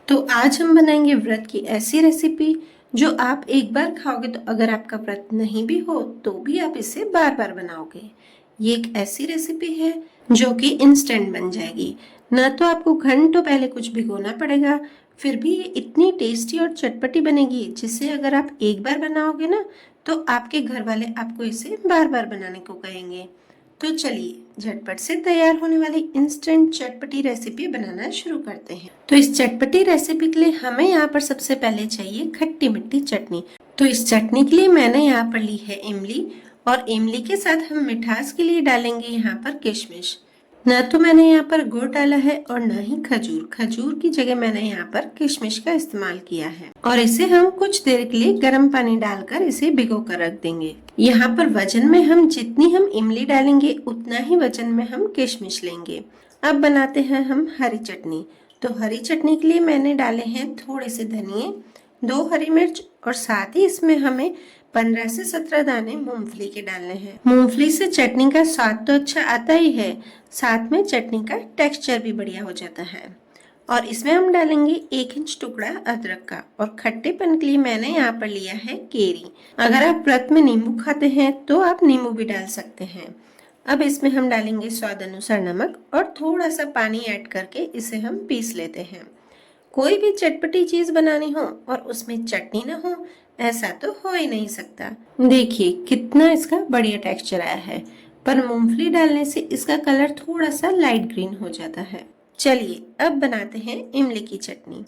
तो आज हम बनाएंगे व्रत की ऐसी रेसिपी जो आप एक बार खाओगे तो अगर आपका व्रत नहीं भी हो तो भी आप इसे बार बार बनाओगे। ये एक ऐसी रेसिपी है जो कि इंस्टेंट बन जाएगी। ना तो आपको घंटों पहले कुछ भिगोना पड़ेगा, फिर भी ये इतनी टेस्टी और चटपटी बनेगी जिसे अगर आप एक बार बनाओगे ना तो आपके घर वाले आपको इसे बार बार बनाने को कहेंगे। तो चलिए झटपट से तैयार होने वाली इंस्टेंट चटपटी रेसिपी बनाना शुरू करते हैं। तो इस चटपटी रेसिपी के लिए हमें यहाँ पर सबसे पहले चाहिए खट्टी मीठी चटनी। तो इस चटनी के लिए मैंने यहाँ पर ली है इमली, और इमली के साथ हम मिठास के लिए डालेंगे यहाँ पर किशमिश। ना तो मैंने यहाँ पर गुड़ डाला है और ना ही खजूर। खजूर की जगह मैंने यहाँ पर किशमिश का इस्तेमाल किया है, और इसे हम कुछ देर के लिए गर्म पानी डालकर इसे भिगो कर रख देंगे। यहाँ पर वजन में हम जितनी हम इमली डालेंगे उतना ही वजन में हम किशमिश लेंगे। अब बनाते हैं हम हरी चटनी। तो हरी चटनी के लिए मैंने डाले हैं थोड़े से धनिए, 2 हरी मिर्च, और साथ ही इसमें हमें 15 से 17 दाने मूंगफली के डालने हैं। मूंगफली से चटनी का स्वाद तो अच्छा आता ही है, साथ में चटनी का टेक्सचर भी बढ़िया हो जाता है। और इसमें हम डालेंगे 1 इंच टुकड़ा अदरक का, और खट्टेपन के लिए मैंने यहाँ पर लिया है केरी। अगर आप व्रत में नींबू खाते हैं तो आप नींबू भी डाल सकते हैं। अब इसमें हम डालेंगे स्वाद अनुसार नमक और थोड़ा सा पानी ऐड करके इसे हम पीस लेते हैं। कोई भी चटपटी चीज बनानी हो और उसमें चटनी ना हो, ऐसा तो हो ही नहीं सकता। देखिए कितना इसका बढ़िया टेक्सचर आया है, पर मूंगफली डालने से इसका कलर थोड़ा सा लाइट ग्रीन हो जाता है। चलिए अब बनाते हैं इमली की चटनी।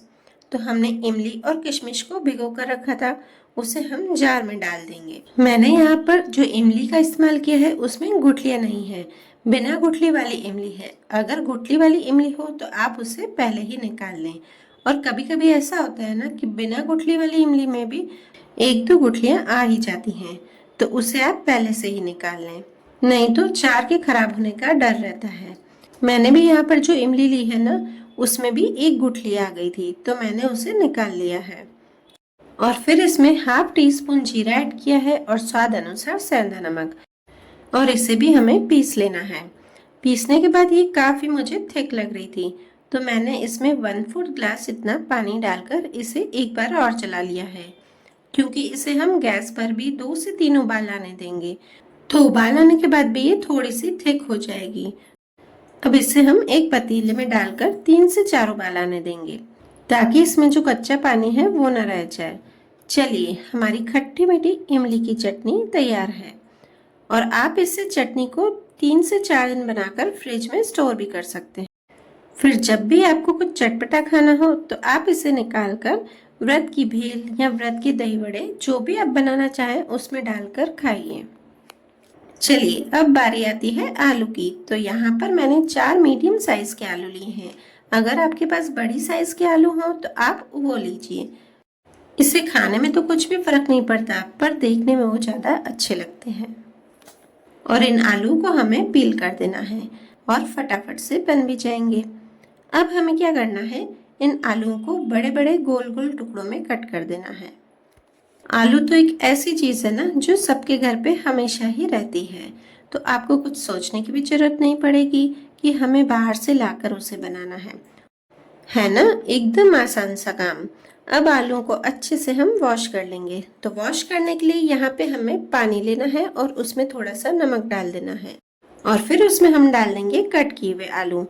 तो हमने इमली और किशमिश को भिगो कर रखा था, उसे हम जार में डाल देंगे। मैंने यहाँ पर जो इमली का इस्तेमाल किया है उसमें गुठलियां नहीं है, बिना गुठली वाली इमली है। अगर गुठली वाली इमली हो तो आप उसे पहले ही निकाल लें। और कभी कभी ऐसा होता है ना कि बिना गुठली वाली इमली में भी 1-2 गुठलियां आ ही जाती हैं, तो उसे आप पहले से ही निकाल लें, नहीं तो चार के खराब होने का डर रहता है। मैंने भी यहाँ पर जो इमली ली है ना उसमें भी 1 गुठली आ गई थी, तो मैंने उसे निकाल लिया है। और फिर इसमें ½ टीस्पून जीरा ऐड किया है और स्वाद अनुसार सेंधा नमक, और इसे भी हमें पीस लेना है। पीसने के बाद ये काफी मुझे थिक लग रही थी, तो मैंने इसमें 1/4 ग्लास इतना पानी डालकर इसे एक बार और चला लिया है, क्योंकि इसे हम गैस पर भी 2 से 3 उबाल आने देंगे। तो उबाल आने के बाद भी ये थोड़ी सी थिक हो जाएगी। अब इसे हम एक पतीले में डालकर 3 से 4 उबाल आने देंगे, ताकि इसमें जो कच्चा पानी है वो न रह जाए। चलिए हमारी खट्टी मीठी इमली की चटनी तैयार है, और आप इससे चटनी को 3 से 4 दिन बनाकर फ्रिज में स्टोर भी कर सकते हैं। फिर जब भी आपको कुछ चटपटा खाना हो तो आप इसे निकालकर व्रत की भेल या व्रत के दही वड़े जो भी आप बनाना चाहें उसमें डालकर खाइए। चलिए अब बारी आती है आलू की। तो यहाँ पर मैंने 4 मीडियम साइज के आलू लिए हैं। अगर आपके पास बड़ी साइज के आलू हो तो आप वो लीजिए। इसे खाने में तो कुछ भी फर्क नहीं पड़ता, पर देखने में वो ज्यादा अच्छे लगते हैं। और इन आलू को हमें पील कर देना है और फटाफट से बन भी जाएंगे। अब हमें क्या करना है, इन आलूओं को बड़े बड़े गोल गोल टुकड़ों में कट कर देना है। आलू तो एक ऐसी चीज है ना जो सबके घर पे हमेशा ही रहती है, तो आपको कुछ सोचने की भी जरूरत नहीं पड़ेगी कि हमें बाहर से लाकर उसे बनाना है ना, एकदम आसान सा काम। अब आलूओं को अच्छे से हम वॉश कर लेंगे। तो वॉश करने के लिए यहाँ पे हमें पानी लेना है और उसमें थोड़ा सा नमक डाल देना है, और फिर उसमें हम डाल देंगे कट किए हुए आलू।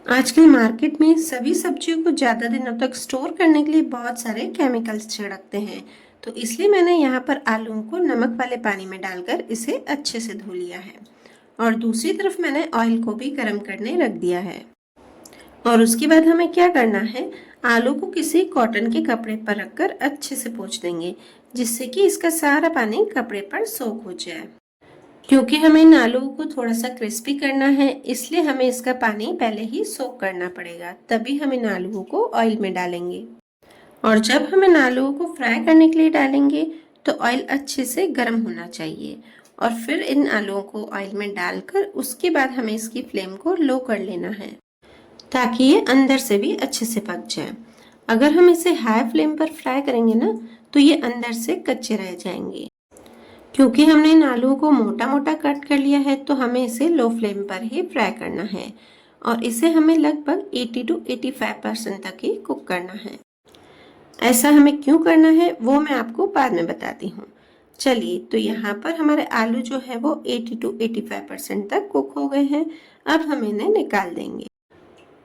आजकल मार्केट में सभी सब्जियों को ज्यादा दिनों तक स्टोर करने के लिए बहुत सारे केमिकल्स छिड़कते हैं, तो इसलिए मैंने यहाँ पर आलूओं को नमक वाले पानी में डालकर इसे अच्छे से धो लिया है। और दूसरी तरफ मैंने ऑयल को भी गर्म करने रख दिया है। और उसके बाद हमें क्या करना है, आलू को किसी कॉटन के कपड़े पर रखकर अच्छे से पोंछ देंगे, जिससे कि इसका सारा पानी कपड़े पर सोख हो जाए। क्योंकि हमें इन आलूओं को थोड़ा सा क्रिस्पी करना है, इसलिए हमें इसका पानी पहले ही सोक करना पड़ेगा, तभी हम इन आलूओं को ऑयल में डालेंगे। और जब हम इन आलूओं को फ्राई करने के लिए डालेंगे तो ऑयल अच्छे से गर्म होना चाहिए, और फिर इन आलूओं को ऑयल में डालकर उसके बाद हमें इसकी फ्लेम को लो कर लेना है, ताकि ये अंदर से भी अच्छे से पक जाए। अगर हम इसे हाई फ्लेम पर फ्राई करेंगे ना तो ये अंदर से कच्चे रह जाएंगे। क्योंकि हमने इन आलूओं को मोटा मोटा कट कर लिया है तो हमें इसे लो फ्लेम पर ही फ्राई करना है। और इसे हमें लगभग 80 to 85% तक ही कुक करना है। ऐसा हमें क्यों करना है वो मैं आपको बाद में बताती हूँ। चलिए, तो यहाँ पर हमारे आलू जो है वो 80 to 85% तक कुक हो गए हैं। अब हम इन्हें निकाल देंगे।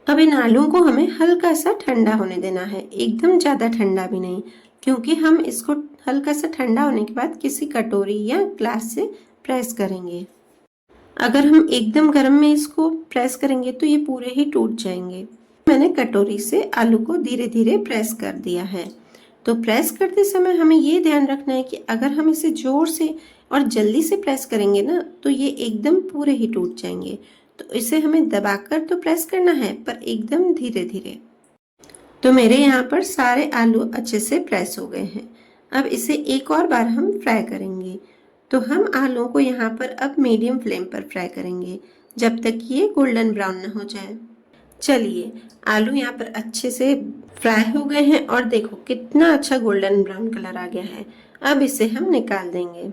अब इन आलूओं को हमें हल्का सा ठंडा होने देना है, एकदम ज़्यादा ठंडा भी नहीं, क्योंकि हम इसको हल्का सा ठंडा होने के बाद किसी कटोरी या ग्लास से प्रेस करेंगे। अगर हम एकदम गर्म में इसको प्रेस करेंगे तो ये पूरे ही टूट जाएंगे। मैंने कटोरी से आलू को धीरे धीरे प्रेस कर दिया है। तो प्रेस करते समय हमें ये ध्यान रखना है कि अगर हम इसे जोर से और जल्दी से प्रेस करेंगे ना तो ये एकदम पूरे ही टूट जाएंगे। तो इसे हमें दबाकर तो प्रेस करना है, पर एकदम धीरे धीरे। तो मेरे यहाँ पर सारे आलू अच्छे से प्रेस हो गए हैं। अब इसे एक और बार हम फ्राई करेंगे। तो हम आलूओं को यहाँ पर अब मीडियम फ्लेम पर फ्राई करेंगे जब तक ये गोल्डन ब्राउन ना हो जाए। चलिए, आलू यहाँ पर अच्छे से फ्राई हो गए हैं और देखो कितना अच्छा गोल्डन ब्राउन कलर आ गया है। अब इसे हम निकाल देंगे।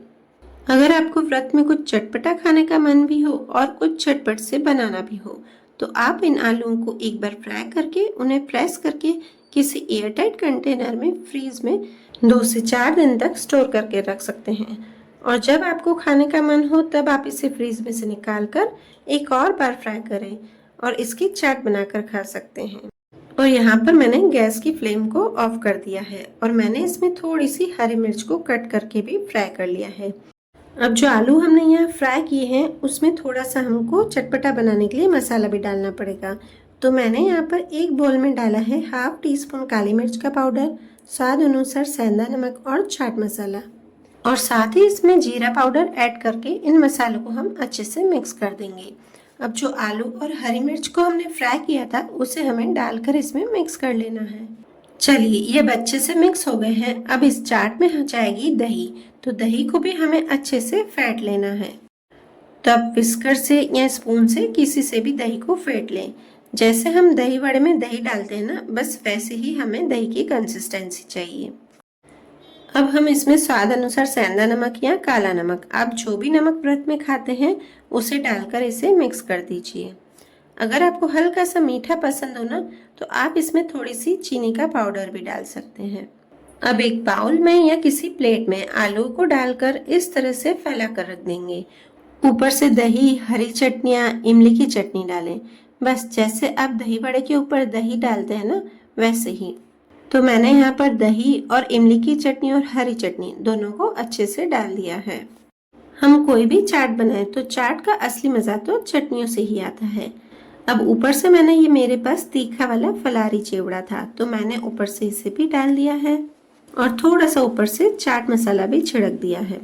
अगर आपको व्रत में कुछ चटपटा खाने का मन भी हो और कुछ चटपट से बनाना भी हो तो आप इन आलूओं को एक बार फ्राई करके उन्हें प्रेस करके किसी एयरटाइट कंटेनर में फ्रीज में 2 से 4 दिन तक स्टोर करके रख सकते हैं। और जब आपको खाने का मन हो तब आप इसे फ्रीज में से निकाल कर एक और बार फ्राई करें और इसकी चाट बनाकर खा सकते हैं। और यहाँ पर मैंने गैस की फ्लेम को ऑफ कर दिया है और मैंने इसमें थोड़ी सी हरी मिर्च को कट करके भी फ्राई कर लिया है। अब जो आलू हमने यहाँ फ्राई किए हैं उसमें थोड़ा सा हमको चटपटा बनाने के लिए मसाला भी डालना पड़ेगा। तो मैंने यहाँ पर एक बोल में डाला है ½ टीस्पून काली मिर्च का पाउडर, स्वाद अनुसार सेंधा नमक और चाट मसाला, और साथ ही इसमें जीरा पाउडर ऐड करके इन मसालों को हम अच्छे से मिक्स कर देंगे। अब जो आलू और हरी मिर्च को हमने फ्राई किया था उसे हमें डालकर इसमें मिक्स कर लेना है। चलिए, ये अच्छे से मिक्स हो गए हैं। अब इस चाट में जाएगी दही। तो दही को भी हमें अच्छे से फेंट लेना है। तब विस्कर से या स्पून से किसी से भी दही को फेंट लें। जैसे हम दही वड़े में दही डालते हैं ना, बस वैसे ही हमें दही की कंसिस्टेंसी चाहिए। अब हम इसमें स्वाद अनुसार सेंधा नमक या काला नमक, आप जो भी नमक व्रत में खाते हैं उसे डालकर इसे मिक्स कर दीजिए। अगर आपको हल्का सा मीठा पसंद हो ना तो आप इसमें थोड़ी सी चीनी का पाउडर भी डाल सकते हैं। अब एक बाउल में या किसी प्लेट में आलू को डालकर इस तरह से फैला कर रख देंगे। ऊपर से दही, हरी चटनियाँ, इमली की चटनी डालें। बस जैसे आप दही बड़े के ऊपर दही डालते हैं ना, वैसे ही। तो मैंने यहाँ पर दही और इमली की चटनी और हरी चटनी दोनों को अच्छे से डाल दिया है। हम कोई भी चाट बनाए तो चाट का असली मज़ा तो चटनियों से ही आता है। अब ऊपर से मैंने ये मेरे पास तीखा वाला फलारी चिवड़ा था तो मैंने ऊपर से इसे भी डाल दिया है और थोड़ा सा ऊपर से चाट मसाला भी छिड़क दिया है।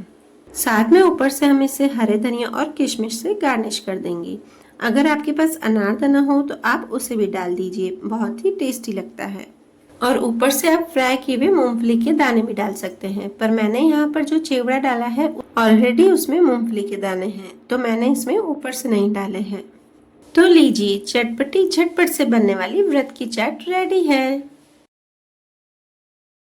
साथ में ऊपर से हम इसे हरे धनिया और किशमिश से गार्निश कर देंगे। अगर आपके पास अनारदाना हो तो आप उसे भी डाल दीजिए, बहुत ही टेस्टी लगता है। और ऊपर से आप फ्राई किए हुए मूंगफली के दाने भी डाल सकते हैं, पर मैंने यहाँ पर जो चिवड़ा डाला है ऑलरेडी उसमें मूंगफली के दाने हैं तो मैंने इसमें ऊपर से नहीं डाले हैं। तो लीजिए, चटपटी झटपट से बनने वाली व्रत की चाट रेडी है।